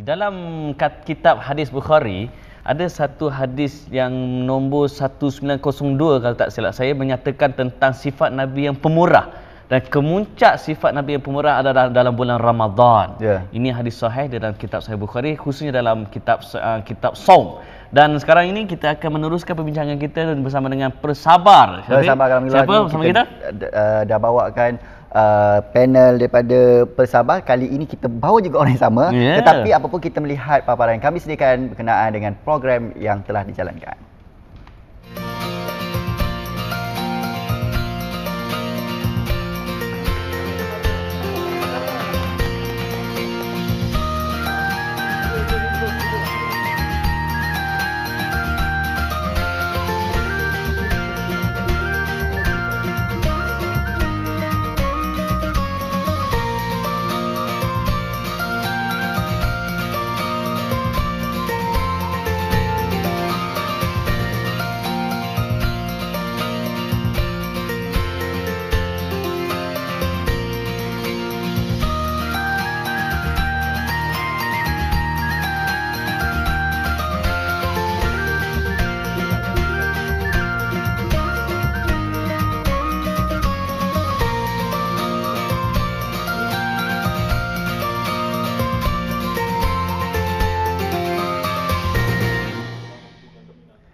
Di dalam kitab hadis Bukhari, ada satu hadis yang nombor 1902 kalau tak silap saya, menyatakan tentang sifat Nabi yang pemurah. Dan kemuncak sifat Nabi yang pemurah adalah dalam bulan Ramadan. Ini hadis sahih dalam kitab Sahih Bukhari, khususnya dalam kitab Saum. Dan sekarang ini kita akan meneruskan perbincangan kita bersama dengan Persabar. Siapa bersama kita? Dah bawakan panel daripada Persabar. Kali ini kita bawa juga orang yang sama, tetapi apapun kita melihat paparan yang kami sediakan berkenaan dengan program yang telah dijalankan.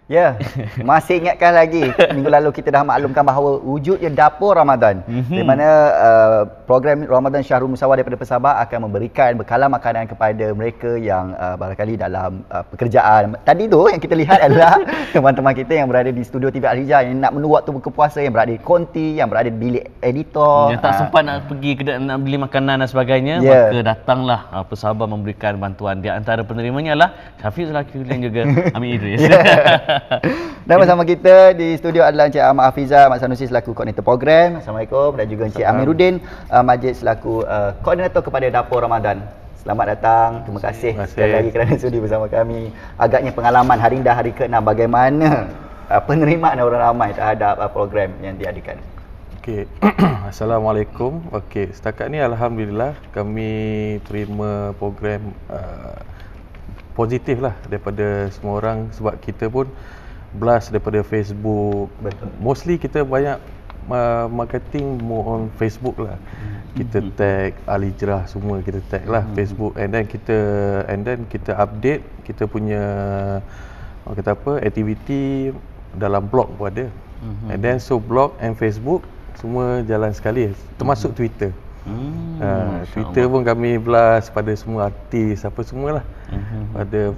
Ya, masih ingatkan lagi minggu lalu kita dah maklumkan bahawa wujudnya dapur Ramadan, di mana program Ramadan Syahrul Musawah daripada Persabar akan memberikan bekalan makanan kepada mereka yang barangkali dalam pekerjaan. Tadi tu yang kita lihat adalah teman-teman kita yang berada di studio TV Al-Hijrah yang nak menunggu waktu buka puasa, yang berada di konti, yang berada di bilik editor, yang tak sempat nak pergi nak beli makanan dan sebagainya, maka datanglah Persabar memberikan bantuan. Di antara penerimanya adalah Syafiq Zulkifli dan juga Amin Idris. Dan bersama kita di studio adalah Encik Ahmad Hafizah Mak Sanusi selaku koordinator program. Assalamualaikum. Dan juga Encik Amiruddin Majid selaku koordinator kepada Dapur Ramadan. Selamat datang. Terima kasih sekali lagi kerana sudi bersama kami. Agaknya pengalaman hari ini dah hari ke-6, bagaimana penerimaan orang ramai terhadap program yang diadakan. Okey. Assalamualaikum. Okey, setakat ni alhamdulillah kami terima program positif lah daripada semua orang, sebab kita pun blast daripada Facebook. Betul. Mostly kita banyak marketing more on Facebook lah. Kita tag Al-Hijrah, semua kita tag lah Facebook, and then kita update kita punya kata apa aktiviti dalam blog pun ada. And then so blog and Facebook semua jalan sekali, termasuk Twitter. Twitter pun kami blast pada semua artis apa semualah. Pada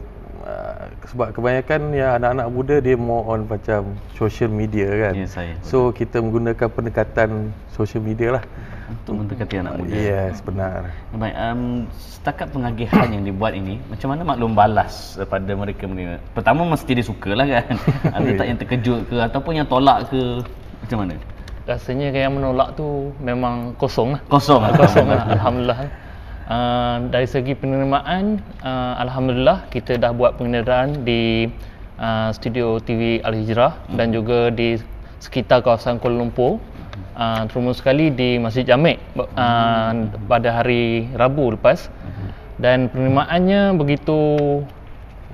sebab kebanyakan ya anak-anak muda dia more on macam social media kan. So kita menggunakan pendekatan social media lah untuk mendekati anak muda. Yes, benar. Baik, setakat pengagihan yang dibuat ini, macam mana maklum balas daripada mereka? Pertama mesti dia sukalah kan. Ada tak yang terkejut ke ataupun yang tolak ke, macam mana? Rasanya yang menolak tu memang kosong lah. Kosong lah. Alhamdulillah. Dari segi penerimaan, alhamdulillah kita dah buat pengenalan di studio TV Al-Hijrah dan juga di sekitar kawasan Kuala Lumpur. Terutama sekali di Masjid Jamek pada hari Rabu lepas. Dan penerimaannya begitu,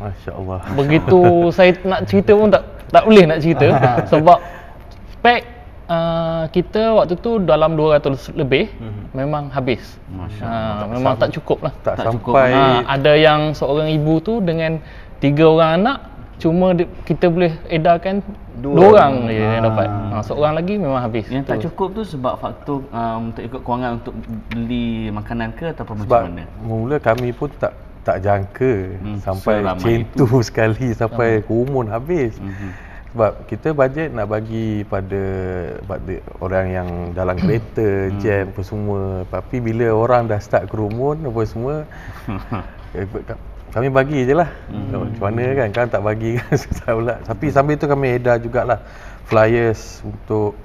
Masya-Allah. Begitu saya nak cerita pun tak boleh nak cerita sebab spek kita waktu tu dalam 200 lebih memang habis. Memang tak cukup lah. Tak sampai. Ada yang seorang ibu tu dengan 3 orang anak, cuma kita boleh edarkan 2 orang je yang dapat. Seorang lagi memang habis. Yang tak cukup tu sebab faktor untuk ikut kewangan untuk beli makanan ke ataupun sebab macam mana? Mula kami pun tak jangka sampai macam tu sekali, sampai kumun habis. Sebab kita bajet nak bagi pada orang yang dalam kereta, jam apa semua. Tapi bila orang dah start kerumun apa semua, kami bagi je lah. Macam mana kan tak bagi kan susah pula. Tapi sambil tu kami edar jugalah flyers untuk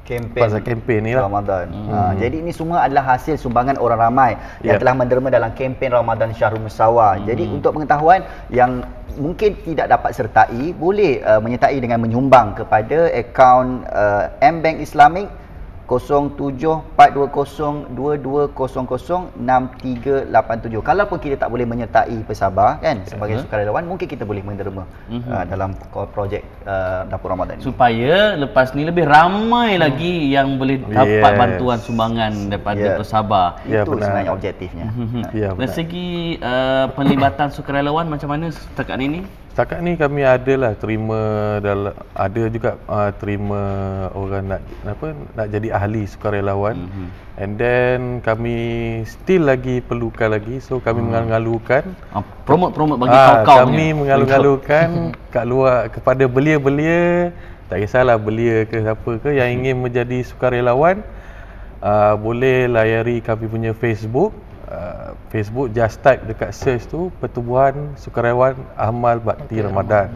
kempen ni lah. Ramadan. Jadi ini semua adalah hasil sumbangan orang ramai yang telah menderma dalam kempen Ramadan Syahrul Musawah. Jadi untuk pengetahuan yang mungkin tidak dapat sertai, boleh menyertai dengan menyumbang kepada akaun M-Bank Islamic 074202006387. Kalaupun kita tak boleh menyertai pesabar kan sebagai sukarelawan, mungkin kita boleh menderma dalam projek Dapur Ramadan ini. Supaya lepas ni lebih ramai lagi yang boleh dapat bantuan sumbangan daripada pesabar. Itu sebenarnya objektifnya. Dari segi penlibatan sukarelawan macam mana setakat ini? Setakat ni kami adalah terima ada juga terima orang nak jadi ahli sukarelawan. And then kami still lagi perlukan lagi, so kami mengalu-alukan promote bagi kawan-kawan. Kami mengalu-alukan kat luar kepada belia-belia, tak kisahlah belia ke siapa ke yang ingin menjadi sukarelawan, boleh layari kami punya Facebook. Just type dekat search tu Pertubuhan Sukarelawan Amal Bakti Ramadan,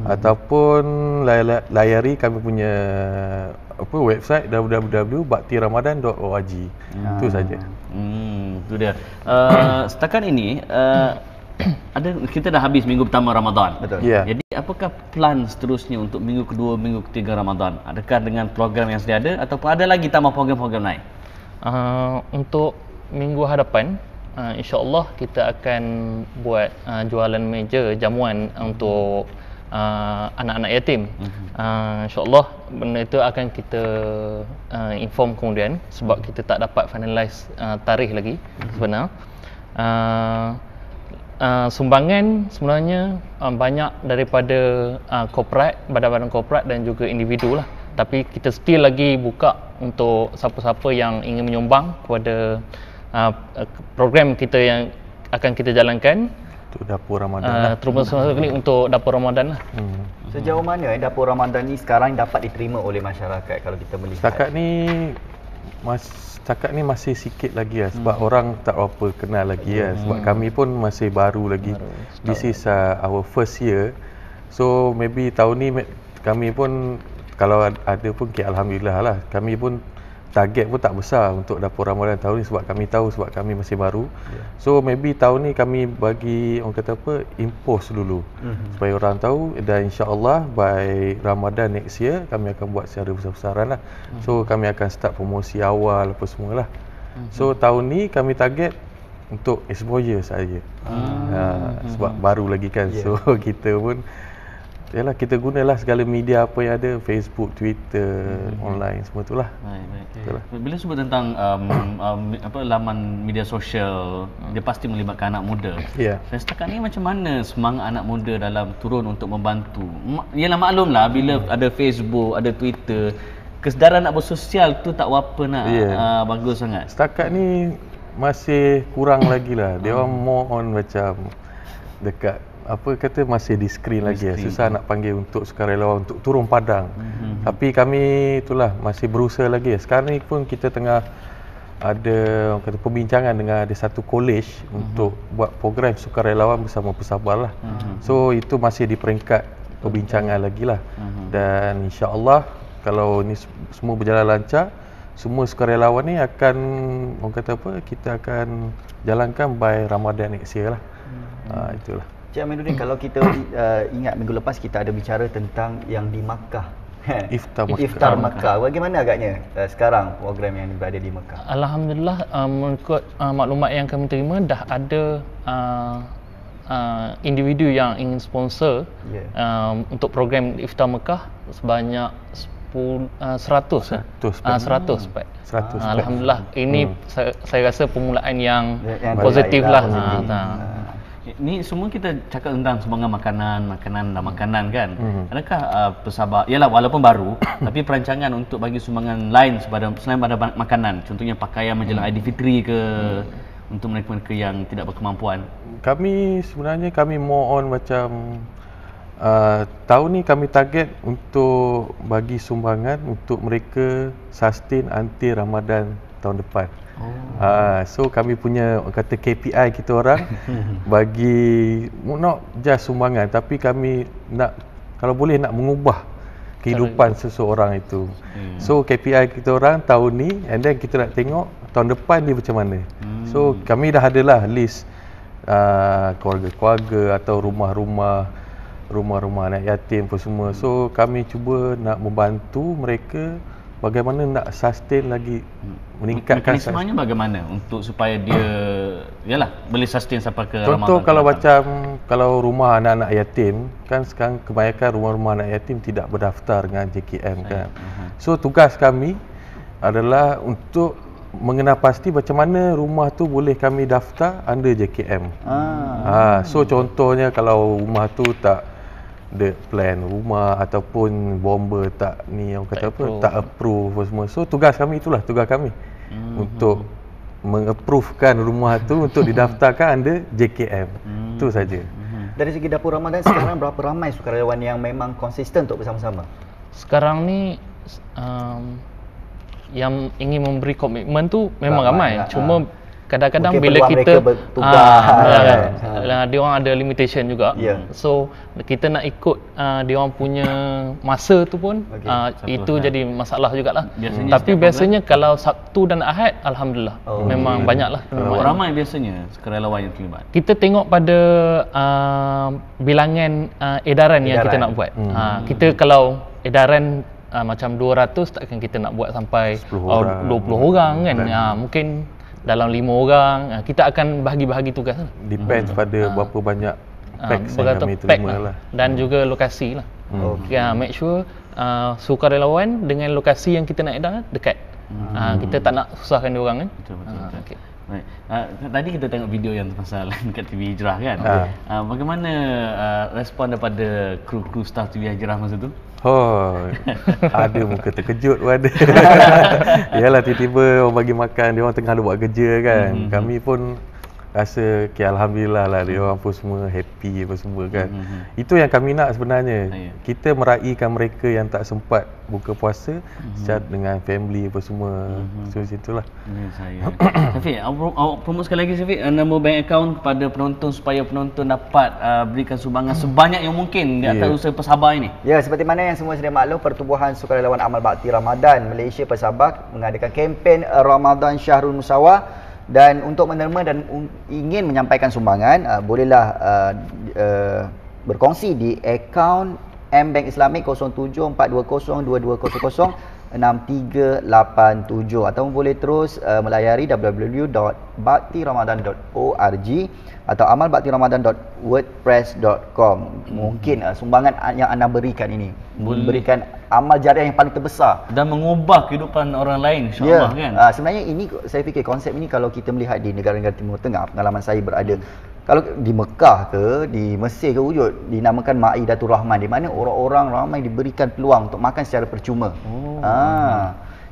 ataupun layari kami punya website www.baktiramadan.org. Itu saja. Itu dia. Setakat ini kita dah habis minggu pertama Ramadan. Betul. Jadi apakah plan seterusnya untuk minggu kedua, minggu ketiga Ramadan? Adakah dengan program yang sedia ada ataupun ada lagi tambah program-program lain? Untuk minggu hadapan, insya-Allah kita akan buat jualan meja jamuan untuk anak-anak yatim. Insya-Allah benda itu akan kita inform kemudian, sebab kita tak dapat finalize tarikh lagi sebenarnya. Sumbangan sebenarnya banyak daripada korporat, badan-badan korporat dan juga individu lah. Tapi kita still lagi buka untuk siapa-siapa yang ingin menyumbang kepada program kita yang akan kita jalankan untuk Dapur Ramadan terus ni untuk Dapur Ramadan lah. Sejauh mana Dapur Ramadan ni sekarang dapat diterima oleh masyarakat kalau kita melihat? Setakat ni masih sikit lagi lah, sebab orang tak apa kenal lagi lah, sebab kami pun masih baru lagi. This is our first year, so maybe tahun ni kami pun kalau ada pun alhamdulillah lah. Kami pun target pun tak besar untuk Dapur Ramadan tahun ni, sebab kami tahu sebab kami masih baru. So maybe tahun ni kami bagi orang kata impose dulu supaya orang tahu, dan insya-Allah by Ramadan next year kami akan buat secara besar-besaran lah. So kami akan start promosi awal apa semualah. So tahun ni kami target untuk exposure saja. Sebab baru lagi kan. So kita pun yalah, kita gunalah segala media apa yang ada, Facebook, Twitter, online, semua itulah. Baik. Bila sebut tentang laman media sosial, dia pasti melibatkan anak muda. Dan setakat ni macam mana semangat anak muda dalam turun untuk membantu? Yalah, maklumlah bila ada Facebook, ada Twitter, kesedaran nak bersosial tu tak apa nak bagus sangat. Setakat ni masih kurang lagi lah. Dia orang more on macam dekat masih di screen lagi. Susah nak panggil untuk sukarelawan untuk turun padang. Tapi kami itulah masih berusaha lagi. Sekarang ni pun kita tengah ada perbincangan dengan ada satu college untuk buat program sukarelawan bersama pesabar lah. So itu masih di peringkat perbincangan lagi lah. Dan insya-Allah kalau ni semua berjalan lancar, semua sukarelawan ni akan kita akan jalankan by Ramadan next year lah. Itulah. Cik Aminuddin, kalau kita ingat minggu lepas kita ada bicara tentang yang di Makkah. Iftar Makkah. Bagaimana agaknya sekarang program yang berada di Makkah? Alhamdulillah, mengikut maklumat yang kami terima, dah ada individu yang ingin sponsor untuk program Iftar Makkah sebanyak 100 Alhamdulillah. Ini saya rasa permulaan yang positif lah. Ni semua kita cakap tentang sumbangan makanan kan. Adakah pesabar, yalah walaupun baru tapi perancangan untuk bagi sumbangan lain selain pada makanan, contohnya pakaian menjelang Aidilfitri ke untuk mereka-mereka yang tidak berkemampuan? Kami sebenarnya more on macam tahun ni kami target untuk bagi sumbangan untuk mereka sustain until Ramadan tahun depan. So kami punya kata KPI kita orang bagi not just sumbangan, tapi kami nak kalau boleh nak mengubah kehidupan seseorang itu. So KPI kita orang tahun ni, and then kita nak tengok tahun depan dia macam mana. So kami dah adalah list keluarga-keluarga atau rumah-rumah anak yatim apa semua. So kami cuba nak membantu mereka bagaimana nak sustain lagi, meningkatkan Mekanismenya bagaimana untuk supaya dia yalah boleh sustain sampai ke contoh Ramadan kalau ke macam kalau rumah anak-anak yatim kan, sekarang kebanyakan rumah-rumah anak yatim tidak berdaftar dengan JKM kan. So tugas kami adalah untuk mengenal pasti macam mana rumah tu boleh kami daftar under JKM. So contohnya kalau rumah tu tak ada plan rumah ataupun bomba tak ni orang kata apa, tak approve apa semua. So tugas kami, itulah tugas kami untuk mengapprovekan rumah tu untuk didaftarkan under JKM. Itu saja. Dari segi Dapur Ramadan sekarang berapa ramai sukarelawan yang memang konsisten untuk bersama-sama? Sekarang ni yang ingin memberi komitmen tu memang ramai. Cuma kadang-kadang mungkin bila peluang kita mereka bertugas, dia orang ada limitation juga. So kita nak ikut dia orang punya masa tu pun itu jadi masalah jugalah. Tapi biasanya kalau Sabtu dan Ahad alhamdulillah memang banyaklah Berapa ramai biasanya sukarelawan yang terlibat? Kita tengok pada bilangan edaran yang kita nak buat. Kita kalau edaran macam 200 takkan kita nak buat sampai 20 orang kan. Mungkin dalam 5 orang kita akan bahagi-bahagi tugas lah. Depends pada berapa banyak packs yang kami terima lah. Dan juga lokasi lah. Make sure sukarelawan dengan lokasi yang kita nak edar dekat. Kita tak nak susahkan dia orang kan. Betul. Baik. Tadi kita tengok video yang pasal dekat TV Hijrah kan. Bagaimana respon daripada kru-kru staff TV Hijrah masa tu? Ada muka terkejut pun ada. Yalah, tiba-tiba orang bagi makan, dia orang tengah ada buat kerja kan. Kami pun rasa alhamdulillah lah, dia orang pun semua happy apa semua kan. Itu yang kami nak sebenarnya. Kita meraihkan mereka yang tak sempat buka puasa secara dengan family apa semua. So situlah. Syafiq, awak promote sekali lagi Syafiq, nombor bank account kepada penonton supaya penonton dapat berikan sumbangan sebanyak yang mungkin di atas usaha Persabah ini. Ya, seperti mana yang semua sedia maklum, Pertubuhan Sukarelawan Amal Bakti Ramadan Malaysia Persabah mengadakan kempen Ramadan Syahrul Musawah. Dan untuk menerima dan ingin menyampaikan sumbangan, bolehlah berkongsi di akaun M-Bank Islamik 07420220006387 ataupun boleh terus melayari www.baktiramadan.org atau amalbaktiramadan.wordpress.com. Mungkin sumbangan yang anda berikan ini memberikan amal jariah yang paling terbesar dan mengubah kehidupan orang lain, insya-Allah kan. Sebenarnya ini saya fikir konsep ini kalau kita melihat di negara-negara Timur Tengah, pengalaman saya berada kalau di Mekah ke di Mesir ke wujud dinamakan Maidatul Rahman, di mana orang-orang ramai diberikan peluang untuk makan secara percuma.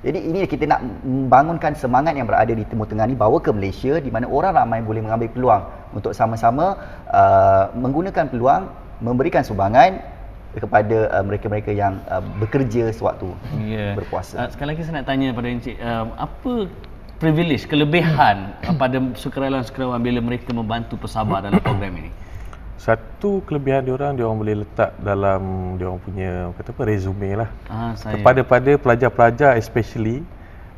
Jadi ini kita nak membangunkan semangat yang berada di Timur Tengah ni bawa ke Malaysia, di mana orang ramai boleh mengambil peluang untuk sama-sama menggunakan peluang memberikan sumbangan kepada mereka-mereka yang bekerja sewaktu berpuasa. Sekali lagi saya nak tanya pada Encik, apa privilege, kelebihan pada sukarelawan-sukarelawan bila mereka membantu Persabah dalam program ini? Satu kelebihan dia orang boleh letak dalam dia orang punya kata apa resume lah. Kepada pelajar-pelajar especially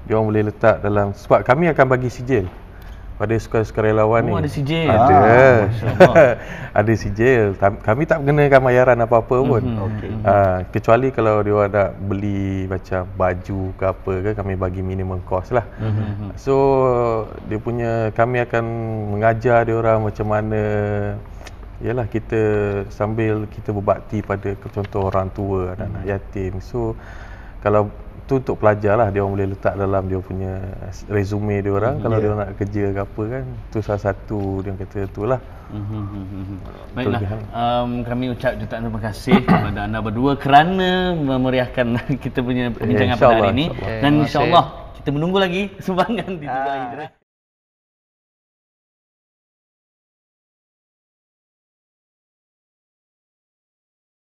dia orang boleh letak dalam, sebab kami akan bagi sijil pada sukarelawan ni. Ada sijil. Ada. Ada sijil. Kami tak mengenakan bayaran apa-apa pun. Kecuali kalau dia orang nak beli macam baju ke apa ke, kami bagi minimum cost lah. So dia punya, kami akan mengajar dia orang macam mana yalah kita sambil kita berbakti pada contoh orang tua, anak-anak yatim. So kalau tu untuk pelajar lah, dia orang boleh letak dalam dia punya resume dia orang kalau dia orang nak kerja ke apa kan. Tu salah satu dia kata tu lah. Baiklah, kami ucap jutaan terima kasih kepada anda berdua kerana memeriahkan kita punya perbincangan pada hari ini. Dan insya-Allah kita menunggu lagi sumbangan di TV Hijrah.